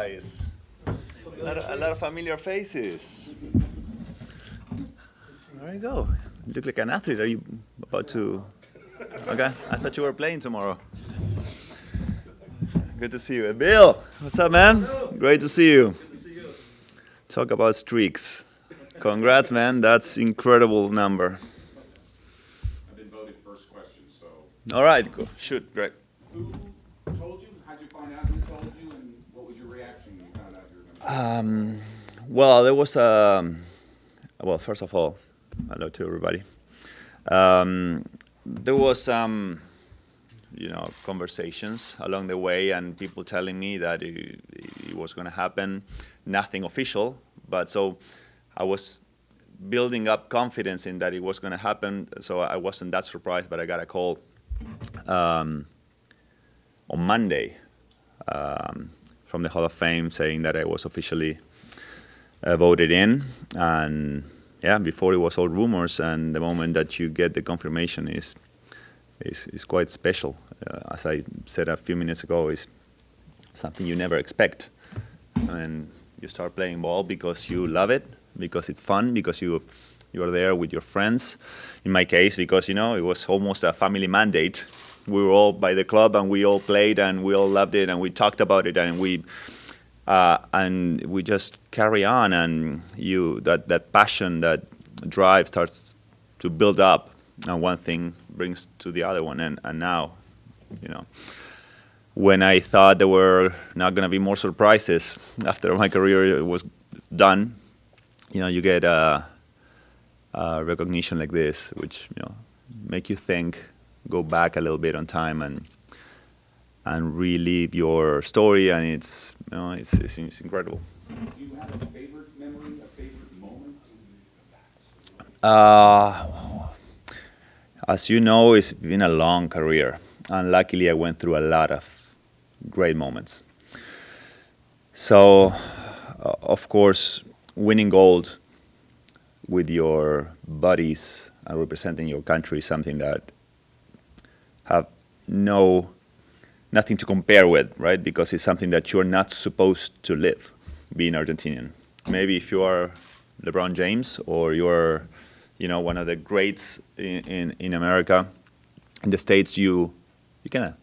guys. A lot of familiar faces. There you go. You look like an athlete. Are you about to? Okay, I thought you were playing tomorrow. Good to see you. Bill, what's up, man? Great to see you. Talk about streaks. Congrats, man. That's incredible number. I've been voted first question, so. All right, go. Shoot, Greg. Who told you? How'd you find out who told you, and what was your reaction when you found out you were going to? Well, there was well, first of all, hello to everybody. There was some, conversations along the way, and people telling me that it was going to happen. Nothing official, but so I was building up confidence in that it was going to happen. So I wasn't that surprised, but I got a call on Monday from the Hall of Fame saying that I was officially voted in. And yeah, before it was all rumors, and the moment that you get the confirmation is quite special. As I said a few minutes ago, is something you never expect. And you start playing ball because you love it, because it's fun, because you are there with your friends. In my case, because it was almost a family mandate. We were all by the club, and we all played, and we all loved it, and we talked about it, and we just carry on, and that passion, that drive starts to build up, and one thing brings to the other one, and now, when I thought there were not going to be more surprises after my career was done, you get a recognition like this, which make you think, go back a little bit on time, and relive your story, and it's incredible. Do you have a favorite memory, a favorite moment? As you know, it's been a long career, and luckily I went through a lot of great moments. So, of course, winning gold with your buddies and representing your country is something that have nothing to compare with, right? Because it's something that you're not supposed to live, being Argentinian. Maybe if you are LeBron James, or you're, one of the greats in America, in the States, you kind of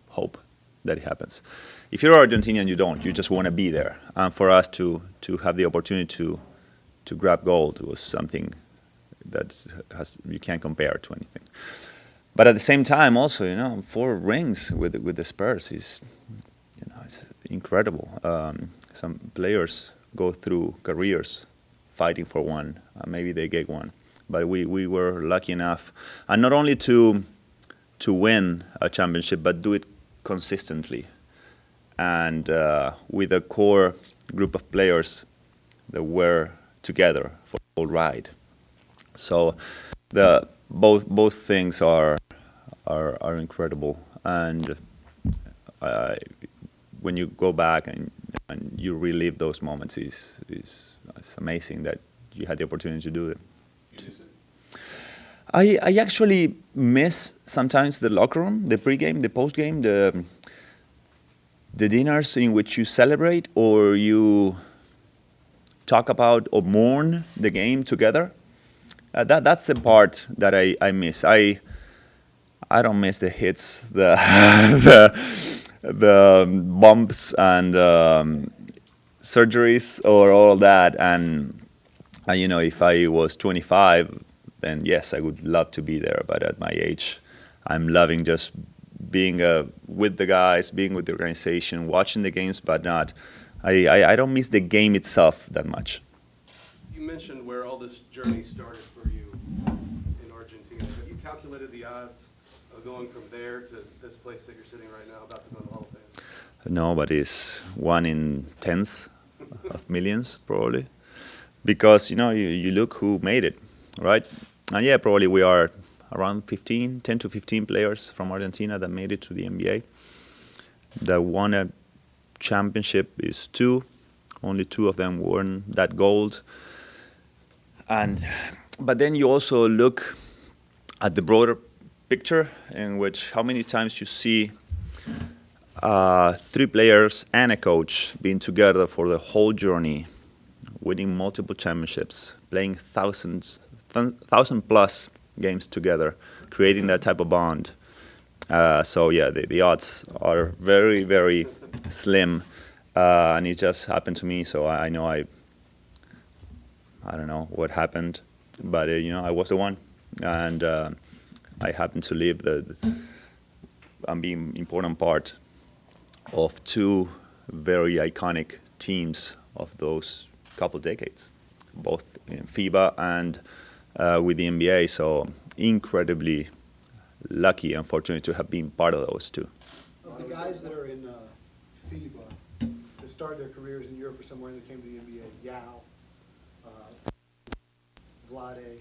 hope that it happens. If you're Argentinian, you don't. You just want to be there. And for us to have the opportunity to grab gold was something that you can't compare to anything. But at the same time, also, 4 rings with the Spurs is, it's incredible. Some players go through careers fighting for one. Maybe they get one, but we were lucky enough, and not only to win a championship, but do it consistently, and with a core group of players that were together for the whole ride. So both things are incredible, and when you go back and you relive those moments, it's amazing that you had the opportunity to do it. You miss it? I actually miss sometimes the locker room, the pregame, the postgame, the dinners in which you celebrate or you talk about or mourn the game together. That's the part that I miss. I don't miss the hits, the the bumps and surgeries or all that. And if I was 25, then yes, I would love to be there. But at my age, I'm loving just being with the guys, being with the organization, watching the games, but not. I don't miss the game itself that much. You mentioned where all this journey started for you in Argentina. Have you calculated the odds of going from there to this place that you're sitting right now, about to go to the Hall of Fame? No, but it's 1 in tens of millions, probably. Because, you look who made it, right? And yeah, probably we are around 10 to 15 players from Argentina that made it to the NBA. That won a championship is 2. Only 2 of them won that gold. But then you also look at the broader picture, in which how many times you see 3 players and a coach being together for the whole journey, winning multiple championships, playing thousand plus games together, creating that type of bond. So yeah, the odds are very, very slim, and it just happened to me. So I know I don't know what happened, but I was the one, and I happened to live and be an important part of 2 very iconic teams of those couple decades, both in FIBA and with the NBA. So incredibly lucky and fortunate to have been part of those 2. Of the guys that are in FIBA that started their careers in Europe or somewhere and they came to the NBA, Yao, Vlade,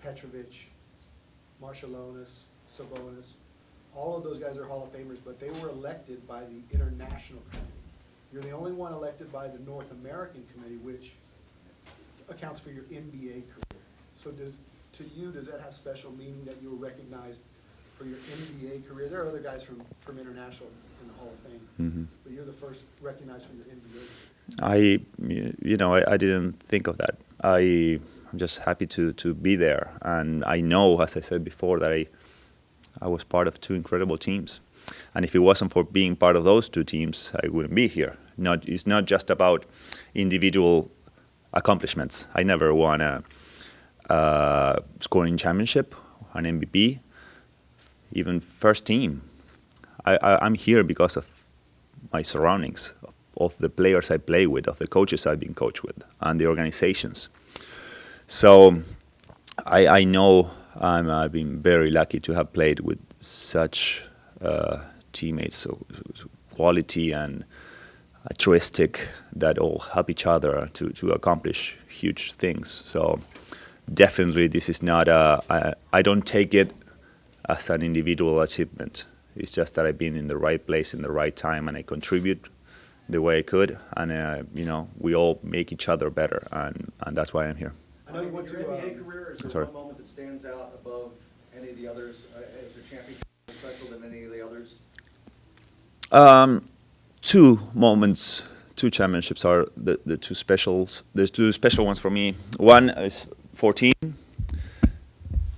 Petrovic, Marshallonis, Sabonis, all of those guys are Hall of Famers, but they were elected by the International Committee. You're the only one elected by the North American Committee, which accounts for your NBA career. So does that have special meaning that you were recognized for your NBA career? There are other guys from International in the Hall of Fame, but you're the first recognized for your NBA career. I didn't think of that. I'm just happy to be there, and I know, as I said before, that I was part of 2 incredible teams, and if it wasn't for being part of those 2 teams, I wouldn't be here. It's not just about individual accomplishments. I never won a scoring championship, an MVP, even first team. I'm here because of my surroundings, of the players I play with, of the coaches I've been coached with, and the organizations. So I know I've been very lucky to have played with such teammates, so quality and altruistic, that all help each other to accomplish huge things. So definitely this is not I don't take it as an individual achievement. It's just that I've been in the right place in the right time, and I contribute the way I could, and we all make each other better, and that's why I'm here. I know you went your to NBA career, is there sorry. one moment that stands out above any of the others? Is the championship more special than any of the others? 2 moments, 2 championships are the 2 specials. There's 2 special ones for me. One is 14,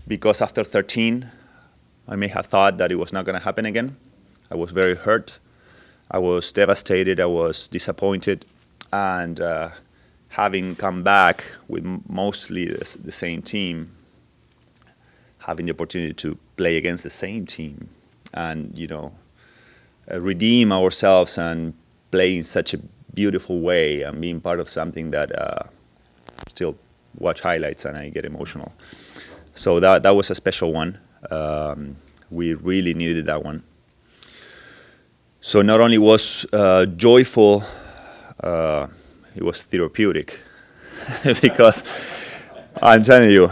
because after 13, I may have thought that it was not going to happen again. I was very hurt. I was devastated. I was disappointed. And having come back with mostly the same team, having the opportunity to play against the same team and, redeem ourselves and play in such a beautiful way and being part of something that still watch highlights and I get emotional. So that was a special one. We really needed that one. So not only was joyful, it was therapeutic because I'm telling you,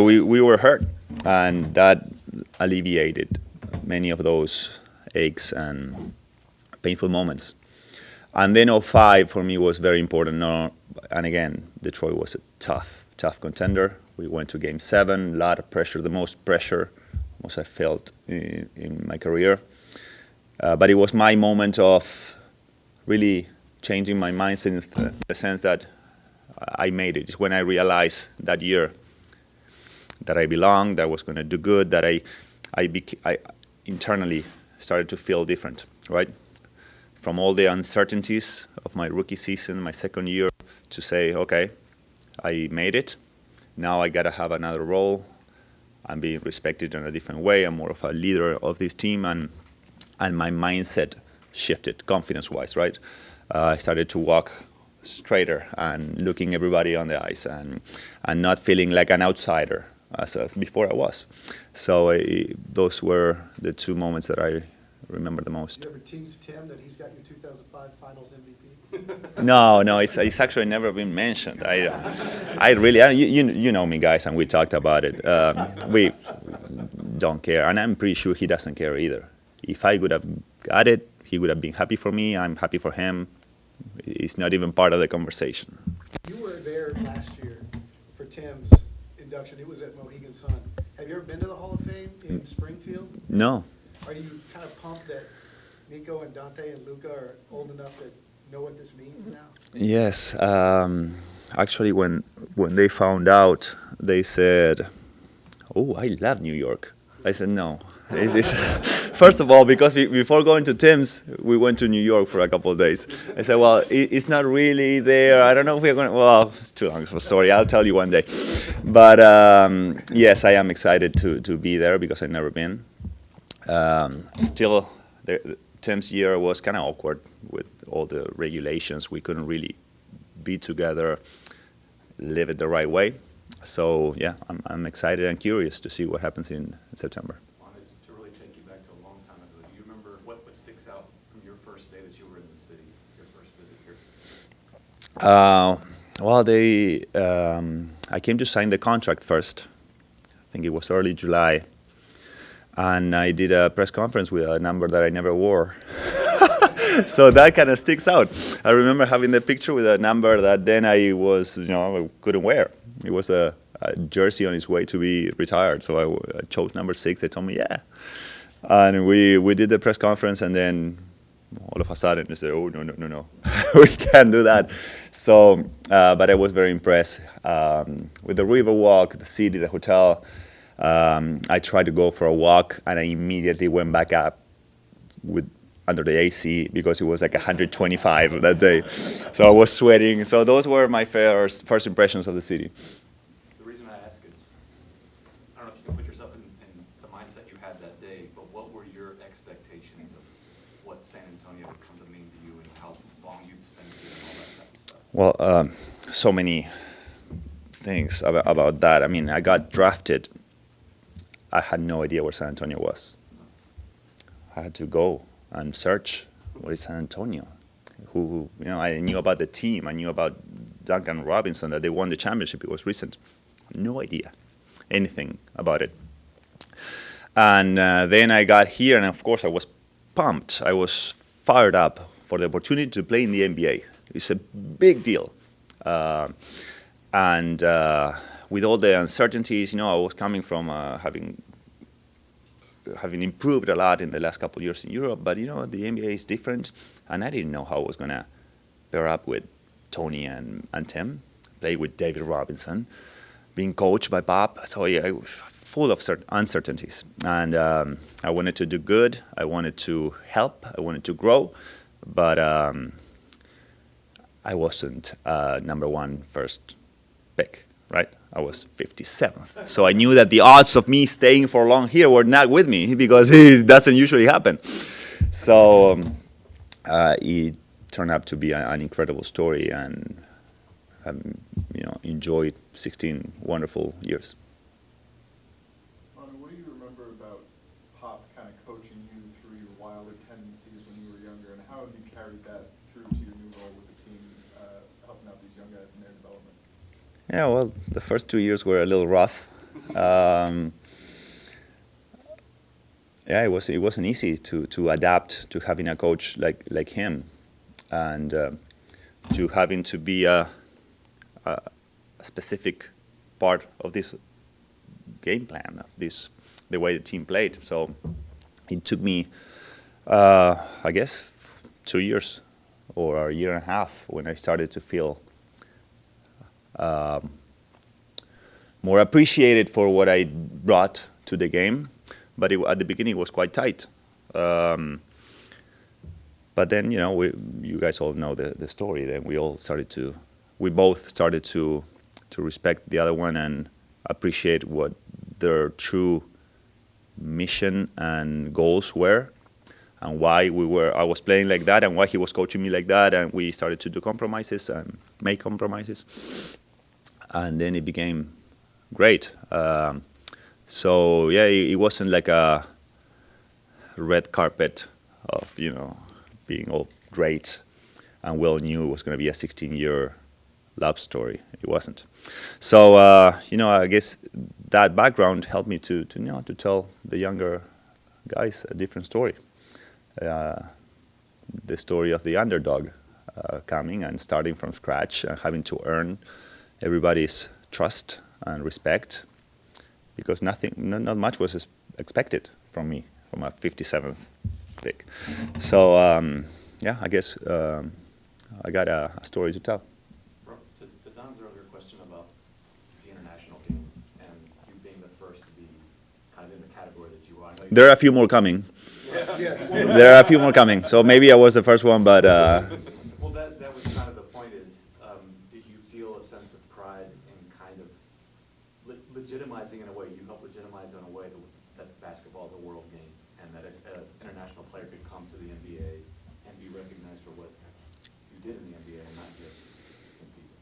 we were hurt, and that alleviated many of those aches and painful moments. And then 2005 for me was very important. And again, Detroit was a tough contender. We went to Game 7, a lot of pressure, the most pressure I felt in my career. But it was my moment of really changing my mindset in the sense that I made it. It's when I realized that year that I belonged, that I was going to do good, that I internally started to feel different, right? From all the uncertainties of my rookie season, my second year, to say, okay, I made it. Now I got to have another role. I'm being respected in a different way. I'm more of a leader of this team, and my mindset shifted confidence-wise, right? I started to walk straighter and looking everybody on the eyes and not feeling like an outsider as before I was. So those were the 2 moments that I remember the most. You ever tease Tim that he's got your 2005 Finals MVP? No, it's actually never been mentioned. I really, you know me, guys, and we talked about it. We don't care, and I'm pretty sure he doesn't care either. If I would have got it, he would have been happy for me. I'm happy for him. It's not even part of the conversation. You were there last year for Tim's induction. It was at Mohegan Sun. Have you ever been to the Hall of Fame in Springfield? No. Are you kind of pumped that Nico and Dante and Luca are old enough to know what this means now? Yes. Actually, when they found out, they said, "Oh, I love New York." I said, "No." First of all, because before going to Tim's, we went to New York for a couple of days. I said, "Well, it's not really there. I don't know if we're going to." Well, it's too long of a story. I'll tell you one day. But yes, I am excited to be there because I've never been. Still, Tim's year was kind of awkward with all the regulations. We couldn't really be together, live it the right way. So yeah, I'm excited and curious to see what happens in September. Wanted to really take you back to a long time ago. Do you remember what sticks out from your first day that you were in the city, your first visit here? Well, I came to sign the contract first. I think it was early July. And I did a press conference with a number that I never wore. So that kind of sticks out. I remember having the picture with a number that then I couldn't wear. It was a jersey on its way to be retired. So I chose number 6. They told me, yeah. And we did the press conference, and then all of a sudden they said, oh, no. We can't do that. So, but I was very impressed with the Riverwalk, the city, the hotel. I tried to go for a walk, and I immediately went back up under the AC because it was like 125 that day. So I was sweating. So those were my first impressions of the city. The reason I ask is, I don't know if you can put yourself in the mindset you had that day, but what were your expectations of what San Antonio would come to mean to you and how long you'd spend here and all that type of stuff? Well, so many things about that. I mean, I got drafted. I had no idea where San Antonio was. I had to go and search what is San Antonio. I knew about the team. I knew about Duncan Robinson, that they won the championship. It was recent. No idea anything about it. And then I got here, and of course I was pumped. I was fired up for the opportunity to play in the NBA. It's a big deal. And with all the uncertainties, I was coming from having improved a lot in the last couple of years in Europe, but the NBA is different, and I didn't know how I was going to pair up with Tony and Tim, play with David Robinson, being coached by Bob. So yeah, full of uncertainties, and I wanted to do good. I wanted to help. I wanted to grow, but I wasn't number 1 first pick. Right? I was 57th. So I knew that the odds of me staying for long here were not with me because it doesn't usually happen. So it turned out to be an incredible story, and enjoyed 16 wonderful years. Manu, what do you remember about Pop kind of coaching you through your wilder tendencies when you were younger, and how have you carried that through to your new role with the team, helping out these young guys in their development? Yeah, well, the first 2 years were a little rough. It wasn't easy to adapt to having a coach like him, and to having to be a specific part of this game plan, the way the team played. So it took me, I guess, 2 years or a year and a half when I started to feel more appreciated for what I brought to the game, but at the beginning it was quite tight. But then, you guys all know the story. Then we both started to respect the other one and appreciate what their true mission and goals were, and why I was playing like that, and why he was coaching me like that, and we started to do compromises and make compromises. And then it became great. So yeah, it wasn't like a red carpet of being all great, and we all knew it was going to be a 16-year love story. It wasn't. So I guess that background helped me to tell the younger guys a different story. The story of the underdog coming and starting from scratch and having to earn everybody's trust and respect, because not much was expected from me, from a 57th pick. So yeah, I guess I got a story to tell. To Don's earlier question about the international game and you being the first to be kind of in the category that you are. I know There are a few more coming. Yeah. There are a few more coming. So maybe I was the first one, but Well, that was kind of the point is, did you feel a sense of pride in kind of legitimizing in a way, you helped legitimize in a way that basketball is a world game and that an international player could come to the NBA and be recognized for what you did in the NBA and not just compete?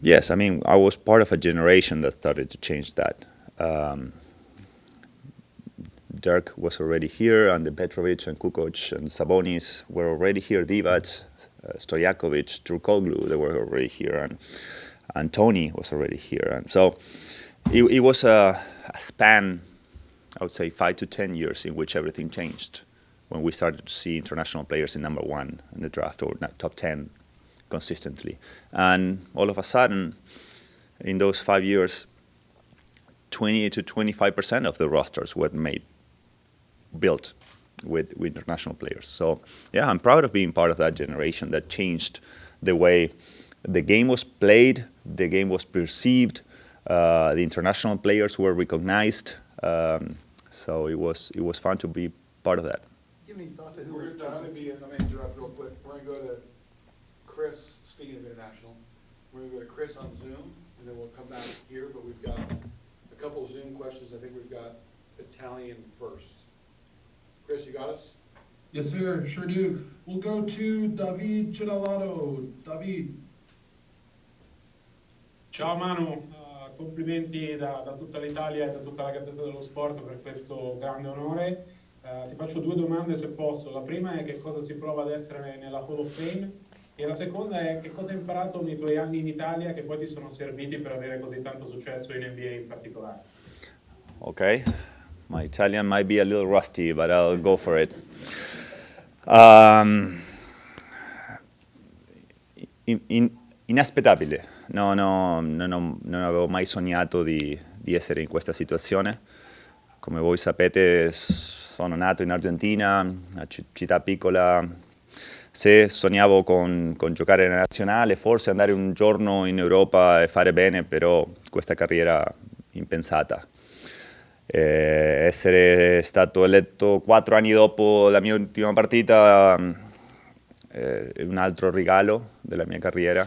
yes, I mean, I was part of a generation that started to change that. Dirk was already here, and the Petrovic and Kukoc and Sabonis were already here. Divac, Stojakovic, Turkoglu, they were already here, and Tony was already here. And so it was a span, I would say, 5 to 10 years in which everything changed when we started to see international players in number 1 in the draft or top 10 consistently. And all of a sudden, in those 5 years, 20 to 25% of the rosters were built with international players. So yeah, I'm proud of being part of that generation that changed the way the game was played, the game was perceived, the international players were recognized. So it was fun to be part of that. Give me thought to who. We're gonna let me interrupt real quick. We're gonna go to Chris, speaking of international. We're gonna go to Chris on Zoom, and then we'll come back here, but we've got a couple Zoom questions. I think we've got Italian first. Chris, you got us? Yes, sir, sure do. We'll go to David Giralado. David. Ciao Manu, complimenti da tutta l'Italia e da tutta la Gazzetta dello Sport per questo grande onore. Ti faccio 2 domande se posso. La prima è che cosa si prova ad essere nella Hall of Fame e la seconda è che cosa hai imparato nei tuoi anni in Italia che poi ti sono serviti per avere così tanto successo in NBA in particolare. Okay, my Italian might be a little rusty, but I'll go for it. Inaspettabile, non avevo mai sognato di essere in questa situazione. Come voi sapete, sono nato in Argentina, una città piccola. Se sognavo con giocare nella nazionale, forse andare un giorno in Europa e fare bene, però questa carriera impensata. Essere stato eletto 4 anni dopo la mia ultima partita è un altro regalo della mia carriera.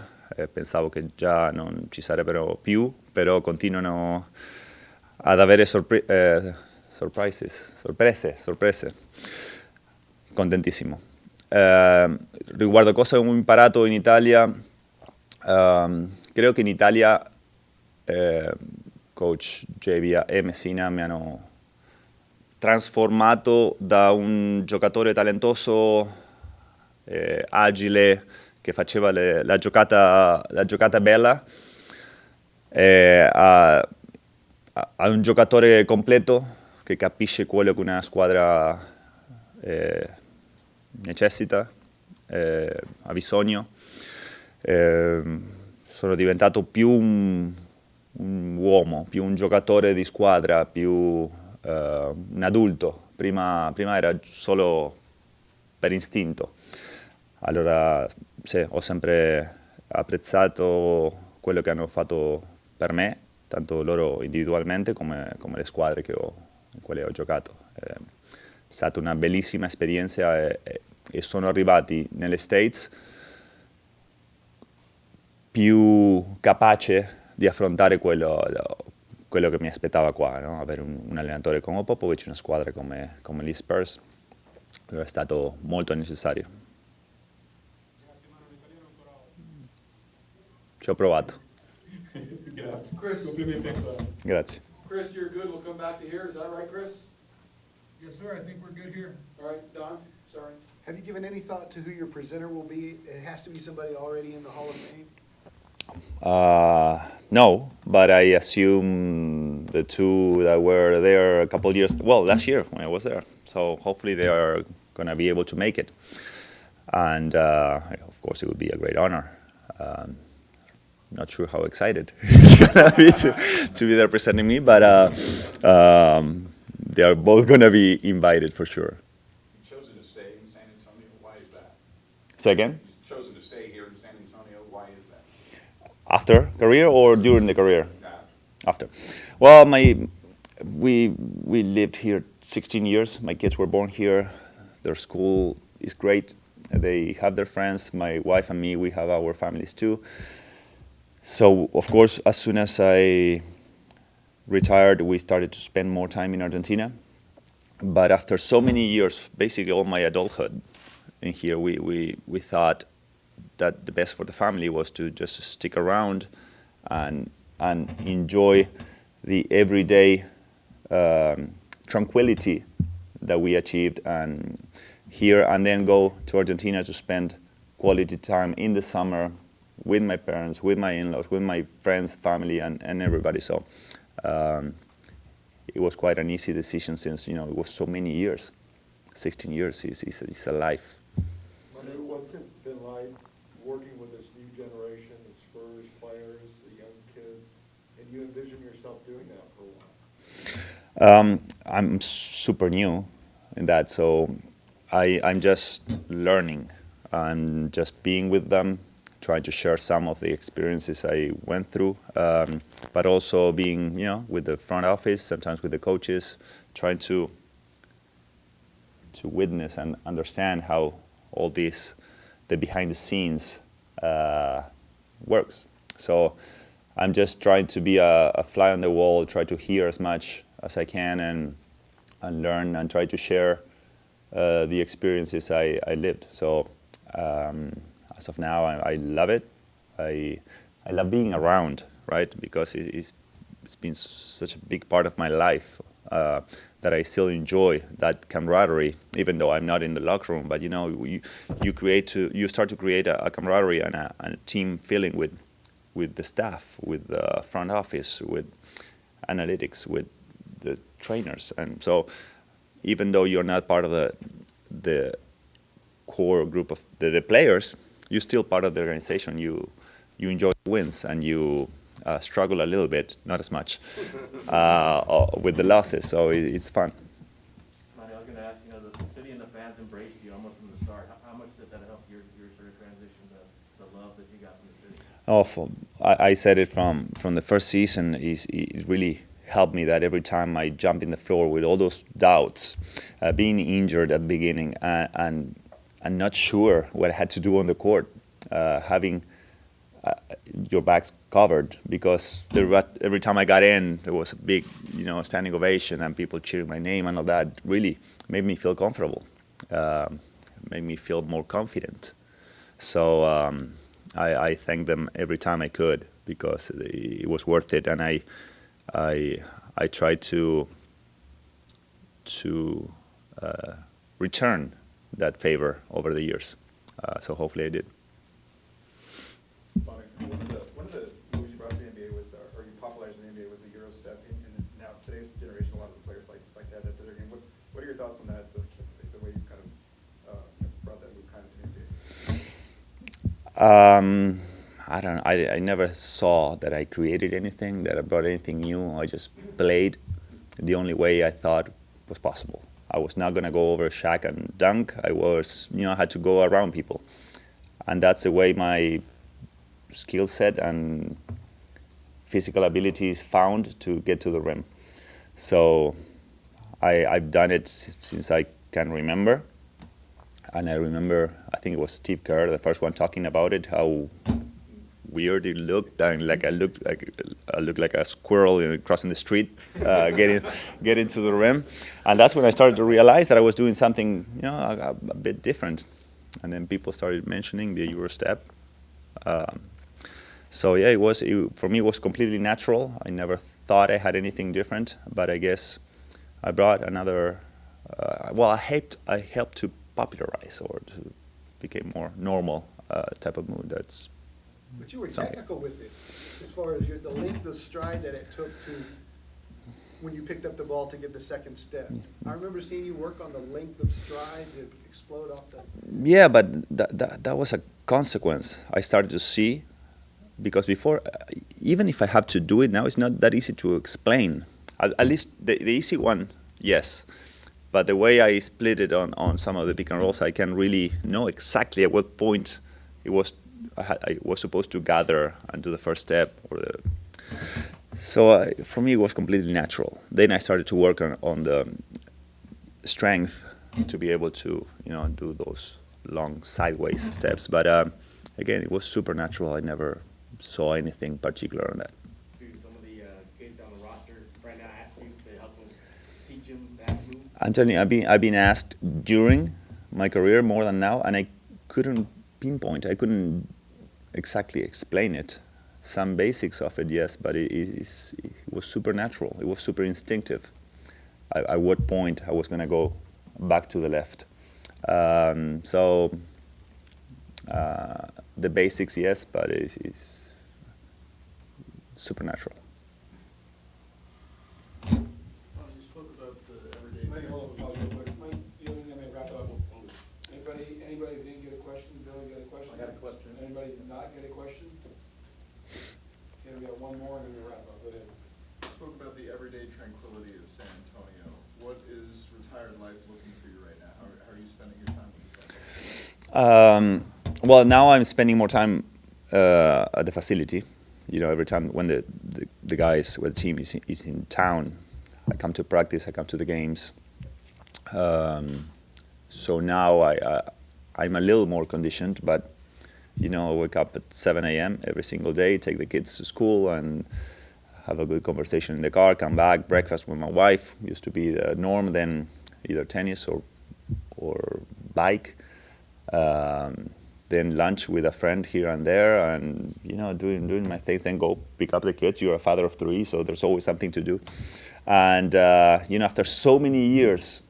Pensavo che già non ci sarebbero più, però continuano ad avere sorprese. Contentissimo. Riguardo cosa ho imparato in Italia, credo che in Italia coach Jevia e Messina mi hanno trasformato da un giocatore talentoso, agile, che faceva la giocata bella, a un giocatore completo che capisce quello che una squadra necessita, ha bisogno. Sono diventato più un uomo, più un giocatore di squadra, più un adulto. Prima era solo per istinto. Allora sì, ho sempre apprezzato quello che hanno fatto per me, tanto loro individualmente come le squadre in quali ho giocato. È stata una bellissima esperienza e sono arrivati nelle States più capace di affrontare quello che mi aspettava qua, no? Avere un allenatore come Popovic, una squadra come gli Spurs, è stato molto necessario. Grazie Manu, l'italiano ancora. Ci ho provato. Grazie. Chris. Complimenti ancora. Grazie. Chris, you're good. We'll come back to here. Is that right, Chris? Yes, sir, I think we're good here. All right, Don, sorry. Have you given any thought to who your presenter will be? It has to be somebody already in the Hall of Fame? No, but I assume the two that were there a couple years, last year when I was there. So hopefully they are going to be able to make it. And of course it would be a great honor. Not sure how excited it's going to be to be there presenting me, but they are both going to be invited for sure. You've chosen to Say again? You've chosen to stay here in San Antonio. Why is that? After career or during the career? That After. Well, we lived here 16 years. My kids were born here. Their school is great. They have their friends. My wife and me, we have our families too. So, of course, as soon as I retired, we started to spend more time in Argentina. But after so many years, basically all my adulthood in here, we thought that the best for the family was to just stick around and enjoy the everyday tranquility that we achieved and here, and then go to Argentina to spend quality time in the summer with my parents, with my in-laws, with my friends, family, and everybody. So it was quite an easy decision since, it was so many years. 16 years is a life. Manu, what's it been like working with this new generation of Spurs players, the young kids, and you envision yourself doing that for a while? I'm super new in that, so I'm just learning. I'm just being with them, trying to share some of the experiences I went through, but also being, with the front office, sometimes with the coaches, trying to witness and understand how all this, the behind the scenes, works. So I'm just trying to be a fly on the wall, try to hear as much as I can and learn and try to share the experiences I lived. So as of now, I love it. I love being around, right? Because it's been such a big part of my life that I still enjoy that camaraderie, even though I'm not in the locker room. But you start to create a camaraderie and a team feeling with the staff, with the front office, with analytics, with the trainers, and so even though you're not part of the core group of the players, you're still part of the organization. You enjoy wins and you struggle a little bit, not as much, with the losses. So it's fun. Manu, I was going to ask, the city and the fans embraced you almost from the start. How much did that help your sort of transition, the love that you got from the city? I said it from the first season. It really helped me that every time I jump in the floor with all those doubts, being injured at the beginning and not sure what I had to do on the court, having your back's covered, because every time I got in, there was a big, standing ovation and people cheering my name and all that. Really made me feel comfortable, made me feel more confident. So I thank them every time I could because it was worth it, and I tried to return that favor over the years. So hopefully I did. Manu, one of the moves you brought to the NBA was, or you popularized in the NBA, was the Euro step, and now today's generation, a lot of the players like that at their game. What are your thoughts on that, the way you kind of brought that move kind of to the NBA? I don't know. I never saw that I created anything, that I brought anything new. I just played the only way I thought was possible. I was not going to go over Shaq and dunk. I was, I had to go around people. And that's the way my skill set and physical abilities found to get to the rim. So I've done it since I can remember. And I remember, I think it was Steve Kerr, the first one talking about it, how weird it looked, and I looked like a squirrel crossing the street, getting to the rim, and that's when I started to realize that I was doing something, a bit different, and then people started mentioning the Euro step. So yeah, for me it was completely natural. I never thought I had anything different, but I guess I brought another. I helped to popularize or to become more normal type of move. But you were technical with it, as far as the length of stride that it took to, when you picked up the ball to get the second step. I remember seeing you work on the length of stride to explode off the... Yeah, but that was a consequence I started to see, because before, even if I have to do it now, it's not that easy to explain. At least the easy one, yes. But the way I split it on some of the pick and rolls, I can really know exactly at what point it was I was supposed to gather and do the first step. So for me, it was completely natural. Then I started to work on the strength to be able to, do those long sideways steps. But again, it was super natural. I never saw anything particular on that. Do some of the kids on the roster right now ask you to help them teach them that move? I'm telling you, I've been asked during my career more than now, and I couldn't pinpoint. I couldn't exactly explain it. Some basics of it, yes, but it was super natural. It was super instinctive. At what point I was going to go back to the left. The basics, yes, but it's supernatural. You spoke about everyday. Mike, hold on, pause real quick. Mike, you have anything to wrap up? Anybody didn't get a question? Billy, got a question? I got a question. Anybody not get a question? Okay, we got one more and then we wrap up. Go ahead. You spoke about the everyday tranquility of San Antonio. What is retired life looking for you right now? How are you spending your time with your family? Well, now I'm spending more time at the facility. Every time when the guys, the team is in town, I come to practice, I come to the games. So now I'm a little more conditioned, but I wake up at 7 a.m. every single day, take the kids to school, and have a good conversation in the car, come back, breakfast with my wife, used to be the norm, then either tennis or bike, then lunch with a friend here and there, and doing my things, then go pick up the kids. You're a father of 3, so there's always something to do. And after so many years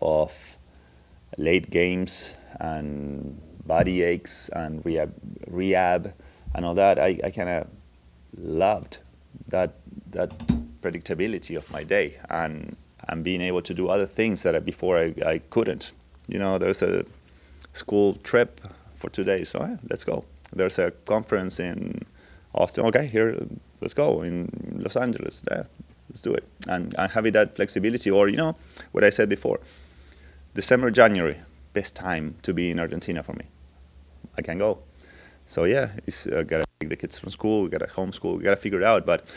of late games and body aches and rehab and all that, I kind of loved that predictability of my day and being able to do other things that before I couldn't. There's a school trip for 2 days, so let's go. There's a conference in Austin, okay, here, let's go. In Los Angeles, there, let's do it. And having that flexibility, or what I said before, December, January, best time to be in Argentina for me. I can go. So yeah, it's gotta take the kids from school, we gotta homeschool, we gotta figure it out. But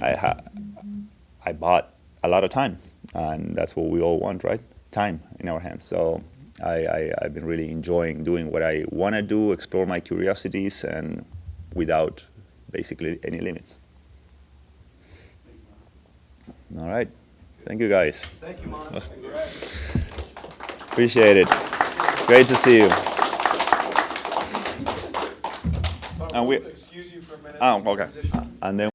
I bought a lot of time, and that's what we all want, right? Time in our hands. So I've been really enjoying doing what I want to do, explore my curiosities, and without basically any limits. All right. Thank you, guys. Thank you, Manu. Appreciate it. Great to see you. And we Excuse you for a minute. okay. And then